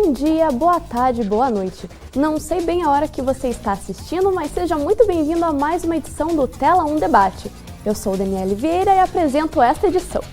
Bom dia, boa tarde, boa noite. Não sei bem a hora que você está assistindo, mas seja muito bem-vindo a mais uma edição do Tela 1 Debate. Eu sou Daniele Vieira e apresento esta edição.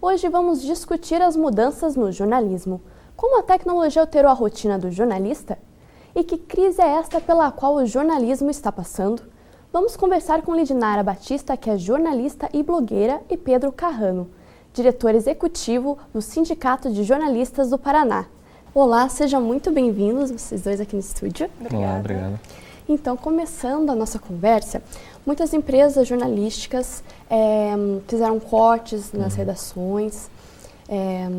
Hoje vamos discutir as mudanças no jornalismo. Como a tecnologia alterou a rotina do jornalista? E que crise é esta pela qual o jornalismo está passando? Vamos conversar com Lidinara Batista, que é jornalista e blogueira, e Pedro Carrano, diretor executivo do Sindicato de Jornalistas do Paraná. Olá, sejam muito bem-vindos, vocês dois aqui no estúdio. Olá, obrigado. Então, começando a nossa conversa, muitas empresas jornalísticas fizeram cortes nas redações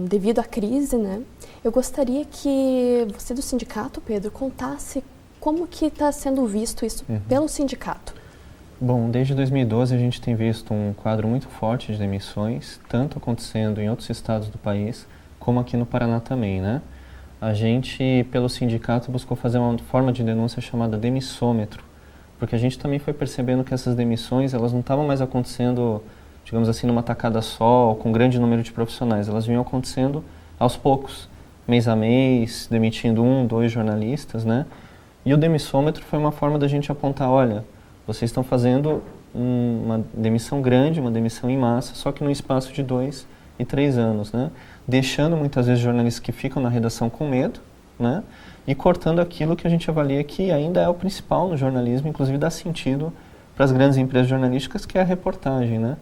devido à crise, né? Eu gostaria que você do sindicato, Pedro, contasse como que está sendo visto isso pelo sindicato. Bom, desde 2012 a gente tem visto um quadro muito forte de demissões, tanto acontecendo em outros estados do país, como aqui no Paraná também, né? A gente, pelo sindicato, buscou fazer uma forma de denúncia chamada demissômetro, porque a gente também foi percebendo que essas demissões, elas não estavam mais acontecendo, digamos assim, numa tacada só, ou com um grande número de profissionais, elas vinham acontecendo aos poucos, mês a mês, demitindo 1, 2 jornalistas, né? E o demissômetro foi uma forma da gente apontar, olha, vocês estão fazendo uma demissão grande, uma demissão em massa, só que no espaço de 2 e 3 anos, né? Deixando muitas vezes jornalistas que ficam na redação com medo, né? E cortando aquilo que a gente avalia que ainda é o principal no jornalismo, inclusive dá sentido para as grandes empresas jornalísticas, que é a reportagem, né?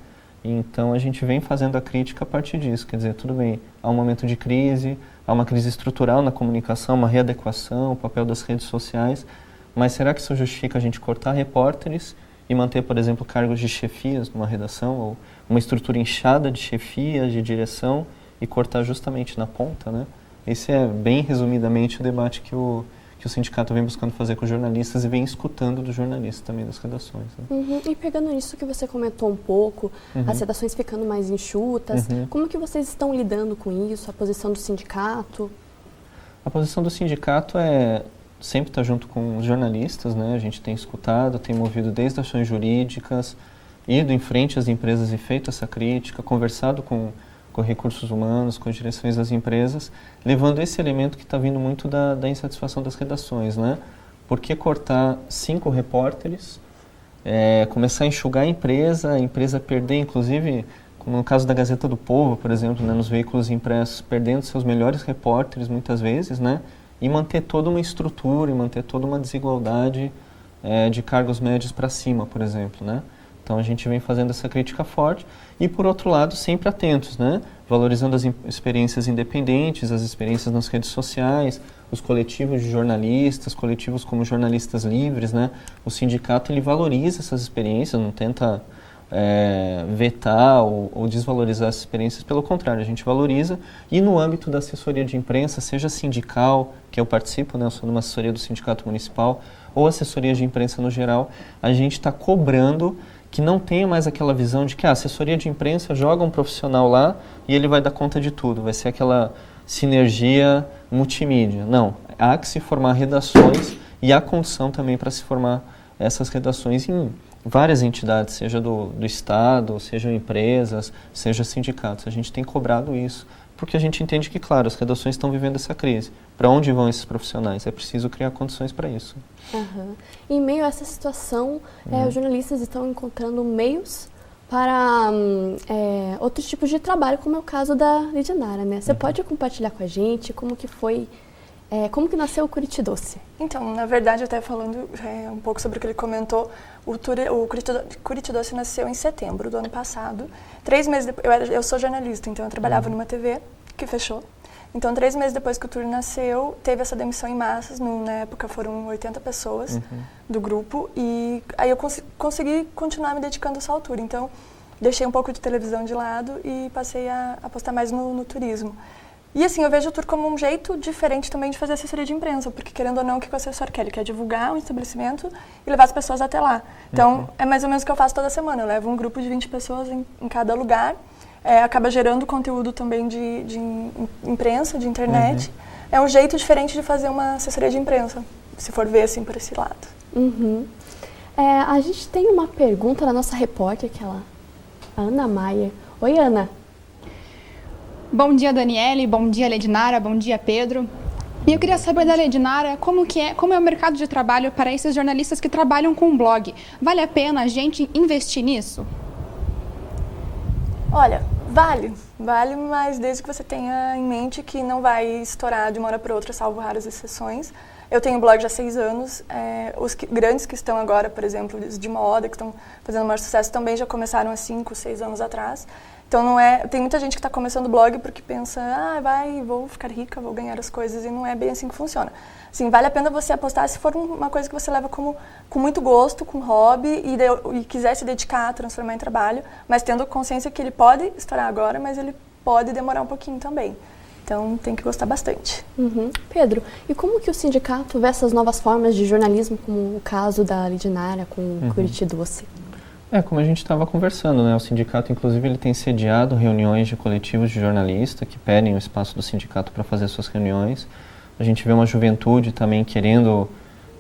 Então a gente vem fazendo a crítica a partir disso, quer dizer, tudo bem, há um momento de crise, há uma crise estrutural na comunicação, uma readequação, o papel das redes sociais, mas será que isso justifica a gente cortar repórteres e manter, por exemplo, cargos de chefias numa redação, ou uma estrutura inchada de chefias, de direção, e cortar justamente na ponta, né? Esse é, bem resumidamente, o debate que o sindicato vem buscando fazer com os jornalistas e vem escutando dos jornalistas também das redações. Né? E pegando nisso que você comentou um pouco, as redações ficando mais enxutas, como que vocês estão lidando com isso, a posição do sindicato? A posição do sindicato é sempre estar junto com os jornalistas, né? A gente tem escutado, tem movido desde ações jurídicas, ido em frente às empresas e feito essa crítica, conversado com recursos humanos, com as direções das empresas, levando esse elemento que está vindo muito da insatisfação das redações, né? Por que cortar 5 repórteres, começar a enxugar a empresa perder, inclusive, como no caso da Gazeta do Povo, por exemplo, né, nos veículos impressos, perdendo seus melhores repórteres muitas vezes, né? E manter toda uma estrutura, e manter toda uma desigualdade de cargos médios para cima, por exemplo, né? Então a gente vem fazendo essa crítica forte e, por outro lado, sempre atentos, né? Valorizando as experiências independentes, as experiências nas redes sociais, os coletivos de jornalistas, coletivos como jornalistas livres, né? O sindicato ele valoriza essas experiências, não tenta vetar ou desvalorizar essas experiências, pelo contrário, a gente valoriza. E no âmbito da assessoria de imprensa, seja sindical, que eu participo, né? Eu sou numa assessoria do Sindicato Municipal, ou assessoria de imprensa no geral, a gente está cobrando que não tenha mais aquela visão de que a assessoria de imprensa joga um profissional lá e ele vai dar conta de tudo, vai ser aquela sinergia multimídia. Não, há que se formar redações e há condição também para se formar essas redações em várias entidades, seja do Estado, sejam empresas, seja sindicatos. A gente tem cobrado isso, porque a gente entende que, claro, as redações estão vivendo essa crise. Para onde vão esses profissionais? É preciso criar condições para isso. Em meio a essa situação, os jornalistas estão encontrando meios para outros tipos de trabalho, como é o caso da Lidinara, né? Você pode compartilhar com a gente como que foi, como que nasceu o Curitidoce? Então, na verdade, até falando um pouco sobre o que ele comentou, o Curitidoce nasceu em setembro do ano passado. 3 meses depois, eu sou jornalista, então eu trabalhava numa TV que fechou. Então, 3 meses depois que o Tour nasceu, teve essa demissão em massas. Na época foram 80 pessoas do grupo. E aí eu consegui continuar me dedicando só ao Tour. Então, deixei um pouco de televisão de lado e passei a apostar mais no turismo. E assim, eu vejo o Tour como um jeito diferente também de fazer assessoria de imprensa. Porque, querendo ou não, o que o assessor quer? Ele quer divulgar um estabelecimento e levar as pessoas até lá. Então, é mais ou menos o que eu faço toda semana. Eu levo um grupo de 20 pessoas em cada lugar. Acaba gerando conteúdo também de imprensa, de internet. É um jeito diferente de fazer uma assessoria de imprensa, se for ver assim por esse lado. A gente tem uma pergunta da nossa repórter, que é a Ana Maier. Oi, Ana. Bom dia, Daniele. Bom dia, Ledinara. Bom dia, Pedro. E eu queria saber da Ledinara como é o mercado de trabalho para esses jornalistas que trabalham com blog. Vale a pena a gente investir nisso? Olha, vale, mas desde que você tenha em mente que não vai estourar de uma hora para outra, salvo raras exceções. Eu tenho blog já há 6 anos, os grandes que estão agora, por exemplo, os de moda, que estão fazendo maior sucesso, também já começaram há 5, 6 anos atrás. Então tem muita gente que está começando blog porque pensa, vou ficar rica, vou ganhar as coisas, e não é bem assim que funciona. Assim, vale a pena você apostar se for uma coisa que você leva com muito gosto, com hobby, e quiser se dedicar, transformar em trabalho, mas tendo consciência que ele pode estourar agora, mas ele pode demorar um pouquinho também. Então tem que gostar bastante. Pedro, e como que o sindicato vê essas novas formas de jornalismo, como o caso da Ledinara com o Curitidoce? Como a gente estava conversando, né? O sindicato, inclusive, ele tem sediado reuniões de coletivos de jornalistas que pedem o espaço do sindicato para fazer suas reuniões. A gente vê uma juventude também querendo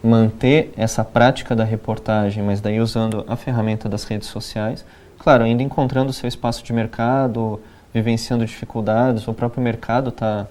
manter essa prática da reportagem, mas daí usando a ferramenta das redes sociais. Claro, ainda encontrando o seu espaço de mercado, vivenciando dificuldades, o próprio mercado está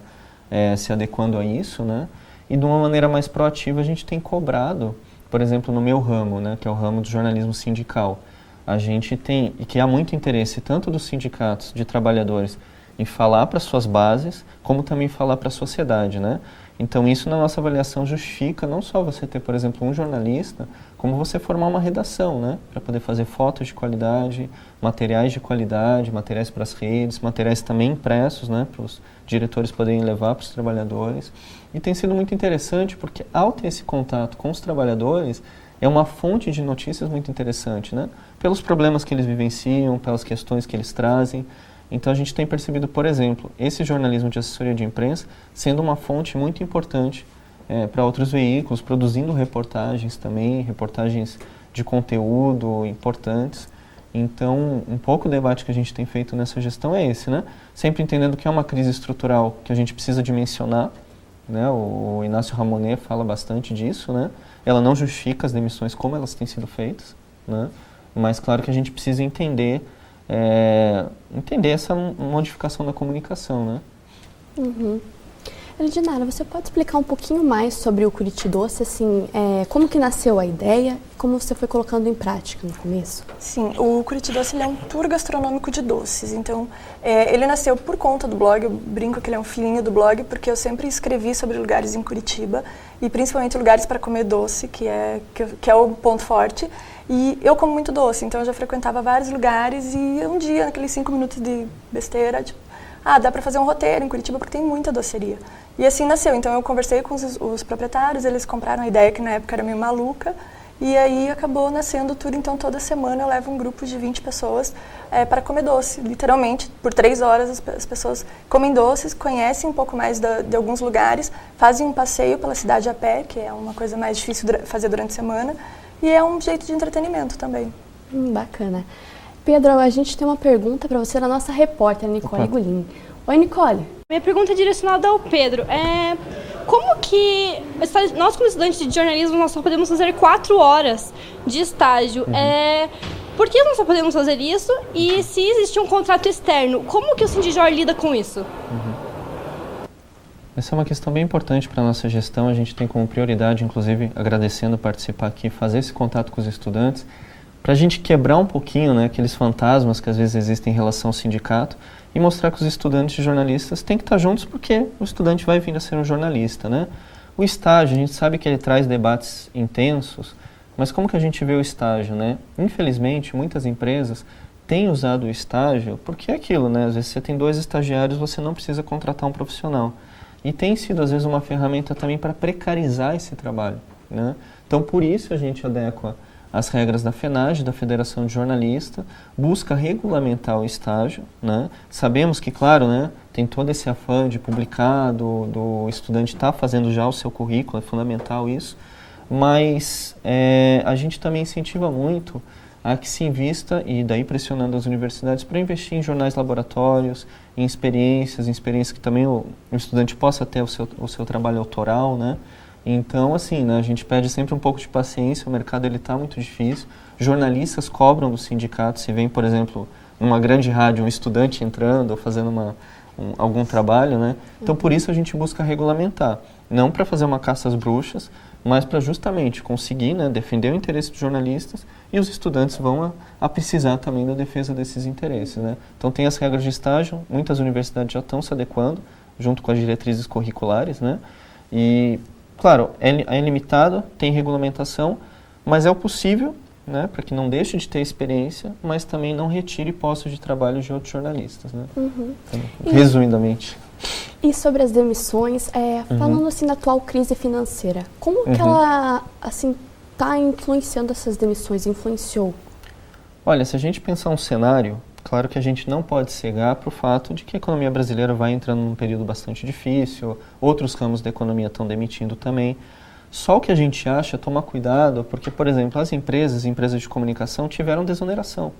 se adequando a isso, né? E de uma maneira mais proativa a gente tem cobrado, por exemplo, no meu ramo, né, que é o ramo do jornalismo sindical. A gente tem, e que há muito interesse tanto dos sindicatos de trabalhadores em falar para suas bases, como também falar para a sociedade, né? Então isso na nossa avaliação justifica não só você ter, por exemplo, um jornalista, como você formar uma redação, né? Para poder fazer fotos de qualidade, materiais de qualidade, materiais para as redes, materiais também impressos, né? Para os diretores poderem levar para os trabalhadores. E tem sido muito interessante porque ao ter esse contato com os trabalhadores, é uma fonte de notícias muito interessante, né? Pelos problemas que eles vivenciam, pelas questões que eles trazem. Então a gente tem percebido, por exemplo, esse jornalismo de assessoria de imprensa sendo uma fonte muito importante para outros veículos, produzindo reportagens também, reportagens de conteúdo importantes. Então, um pouco o debate que a gente tem feito nessa gestão é esse, né? Sempre entendendo que é uma crise estrutural que a gente precisa dimensionar, né? O Inácio Ramonet fala bastante disso, né? Ela não justifica as demissões como elas têm sido feitas, né? Mas claro que a gente precisa entender essa modificação da comunicação, né? Ledinara, você pode explicar um pouquinho mais sobre o Curitidoce, assim, como que nasceu a ideia e como você foi colocando em prática no começo? Sim, o Curitidoce ele é um tour gastronômico de doces, então ele nasceu por conta do blog. Eu brinco que ele é um filhinho do blog porque eu sempre escrevi sobre lugares em Curitiba e principalmente lugares para comer doce, que é o ponto forte. E eu como muito doce, então eu já frequentava vários lugares e um dia, naqueles 5 minutos de besteira, tipo, dá para fazer um roteiro em Curitiba porque tem muita doceria. E assim nasceu. Então eu conversei com os proprietários, eles compraram a ideia que na época era meio maluca, e aí acabou nascendo o tour. Então toda semana eu levo um grupo de 20 pessoas para comer doce. Literalmente, por 3 horas as pessoas comem doces, conhecem um pouco mais de alguns lugares, fazem um passeio pela cidade a pé, que é uma coisa mais difícil de fazer durante a semana, e é um jeito de entretenimento também. Bacana. Pedro, a gente tem uma pergunta para você da nossa repórter, Nicole Gulin. Oi, Nicole. Minha pergunta é direcionada ao Pedro. Como que nós, como estudantes de jornalismo, nós só podemos fazer 4 horas de estágio? Por que nós só podemos fazer isso? E se existe um contrato externo, como que o Sindijor lida com isso? Essa é uma questão bem importante para a nossa gestão. A gente tem como prioridade, inclusive, agradecendo participar aqui, fazer esse contato com os estudantes, para a gente quebrar um pouquinho, né, aqueles fantasmas que às vezes existem em relação ao sindicato e mostrar que os estudantes de jornalistas têm que estar juntos porque o estudante vai vir a ser um jornalista, né? O estágio, a gente sabe que ele traz debates intensos, mas como que a gente vê o estágio, né? Infelizmente, muitas empresas têm usado o estágio porque é aquilo, né? Às vezes você tem 2 estagiários, você não precisa contratar um profissional. E tem sido, às vezes, uma ferramenta também para precarizar esse trabalho, né? Então, por isso a gente adequa as regras da FENAGE, da Federação de Jornalistas, busca regulamentar o estágio, né? Sabemos que, claro, né, tem todo esse afã de publicar, do estudante estar fazendo já o seu currículo, é fundamental isso, mas a gente também incentiva muito a que se invista, e daí pressionando as universidades, para investir em jornais laboratórios, em experiências que também o estudante possa ter o seu trabalho autoral, né? Então, assim, né, a gente pede sempre um pouco de paciência, o mercado está muito difícil. Jornalistas cobram do sindicato, se vem, por exemplo, numa grande rádio, um estudante entrando ou fazendo algum trabalho, né? Então, por isso a gente busca regulamentar. Não para fazer uma caça às bruxas, mas para justamente conseguir, né, defender o interesse dos jornalistas, e os estudantes vão a precisar também da defesa desses interesses, né? Então, tem as regras de estágio, muitas universidades já estão se adequando, junto com as diretrizes curriculares, né? E, claro, é limitado, tem regulamentação, mas é o possível, né, para que não deixe de ter experiência, mas também não retire postos de trabalho de outros jornalistas, né? Então, resumidamente. E sobre as demissões, falando assim da atual crise financeira, como que ela assim está influenciando essas demissões? Influenciou? Olha, se a gente pensar um cenário, claro que a gente não pode cegar para o fato de que a economia brasileira vai entrando num período bastante difícil, outros ramos da economia estão demitindo também. Só o que a gente acha é tomar cuidado, porque, por exemplo, as empresas de comunicação tiveram desoneração,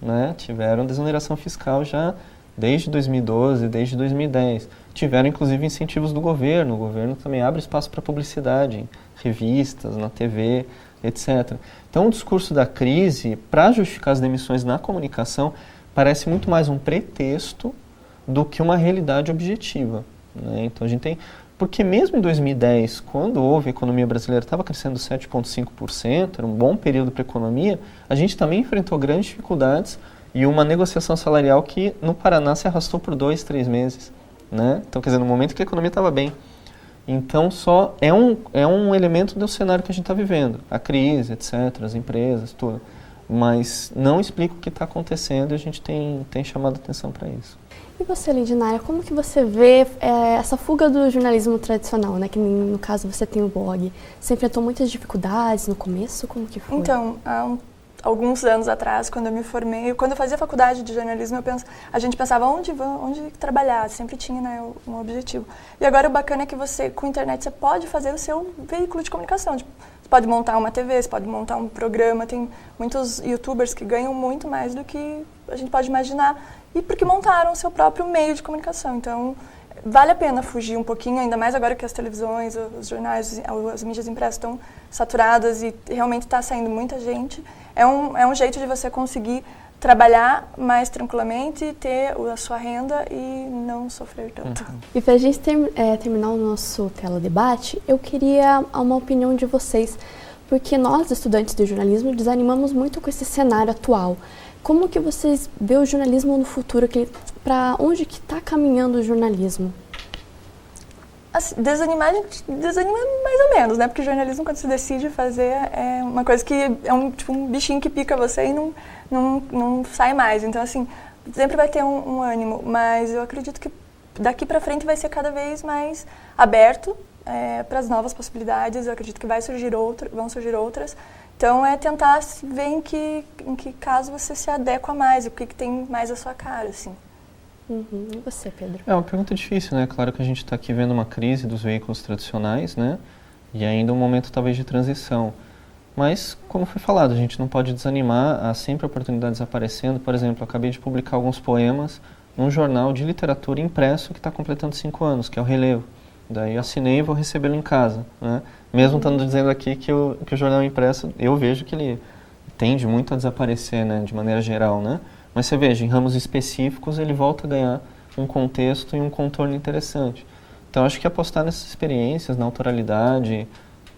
né? Tiveram desoneração fiscal já desde 2012, desde 2010. Tiveram, inclusive, incentivos do governo. O governo também abre espaço para publicidade, em revistas, na TV, etc. Então, o discurso da crise, para justificar as demissões na comunicação, parece muito mais um pretexto do que uma realidade objetiva, né? Então, a gente tem... Porque mesmo em 2010, quando houve a economia brasileira, estava crescendo 7,5%, era um bom período para a economia, a gente também enfrentou grandes dificuldades e uma negociação salarial que no Paraná se arrastou por 2, 3 meses, né? Então, quer dizer, no momento que a economia estava bem. Então, só é um elemento do cenário que a gente está vivendo, a crise, etc., as empresas, tudo. Mas não explica o que está acontecendo e a gente tem chamado atenção para isso. E você, Lidinara, como que você vê essa fuga do jornalismo tradicional, né? Que no caso você tem o blog. Você enfrentou muitas dificuldades no começo? Como que foi? Então, alguns anos atrás, quando eu me formei, quando eu fazia faculdade de jornalismo, a gente pensava onde trabalhar, sempre tinha, né, um objetivo. E agora o bacana é que você, com a internet, você pode fazer o seu veículo de comunicação. Você pode montar uma TV, você pode montar um programa, tem muitos youtubers que ganham muito mais do que a gente pode imaginar, e porque montaram o seu próprio meio de comunicação. Então, vale a pena fugir um pouquinho, ainda mais agora que as televisões, os jornais, as mídias impressas estão saturadas e realmente está saindo muita gente. É um jeito de você conseguir trabalhar mais tranquilamente, ter a sua renda e não sofrer tanto. E para a gente terminar o nosso tela-debate, eu queria uma opinião de vocês, porque nós, estudantes de jornalismo, desanimamos muito com esse cenário atual. Como que vocês vê o jornalismo no futuro? Para onde que está caminhando o jornalismo? Assim, desanima mais ou menos, né? Porque o jornalismo, quando se decide fazer, é uma coisa que é um bichinho que pica você e não sai mais. Então, assim, sempre vai ter um ânimo. Mas eu acredito que daqui para frente vai ser cada vez mais aberto para as novas possibilidades. Eu acredito que vão surgir outras. Então, é tentar ver em que caso você se adequa mais, o que tem mais a sua cara, assim. E você, Pedro? É uma pergunta difícil, né? Claro que a gente está aqui vendo uma crise dos veículos tradicionais, né? E ainda um momento talvez de transição. Mas, como foi falado, a gente não pode desanimar, há sempre oportunidades aparecendo. Por exemplo, eu acabei de publicar alguns poemas num jornal de literatura impresso que está completando 5 anos, que é o Relevo. Daí eu assinei e vou recebê-lo em casa, né? Mesmo estando dizendo aqui que o jornal impresso, eu vejo que ele tende muito a desaparecer, né? De maneira geral, né? Mas você veja, em ramos específicos ele volta a ganhar um contexto e um contorno interessante. Então acho que apostar nessas experiências, na autoralidade,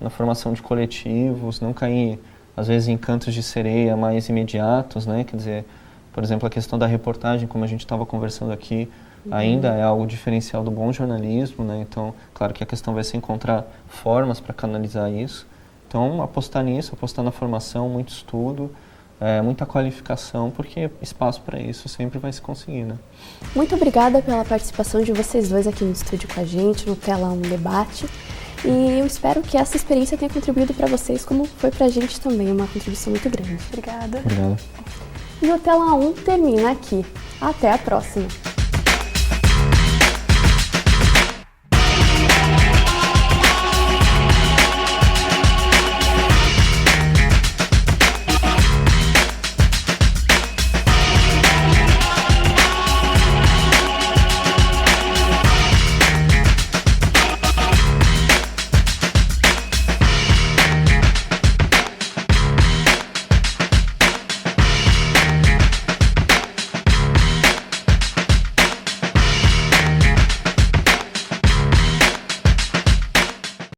na formação de coletivos, não cair às vezes em cantos de sereia mais imediatos, né? Quer dizer, por exemplo, a questão da reportagem, como a gente estava conversando aqui, ainda é algo diferencial do bom jornalismo, né? Então, claro que a questão vai ser encontrar formas para canalizar isso. Então, apostar nisso, apostar na formação, muito estudo, muita qualificação, porque espaço para isso sempre vai se conseguir, né? Muito obrigada pela participação de vocês dois aqui no estúdio com a gente, no Tela 1 Debate. E eu espero que essa experiência tenha contribuído para vocês, como foi para a gente também, uma contribuição muito grande. Obrigada. Obrigado. E o Tela 1 termina aqui. Até a próxima!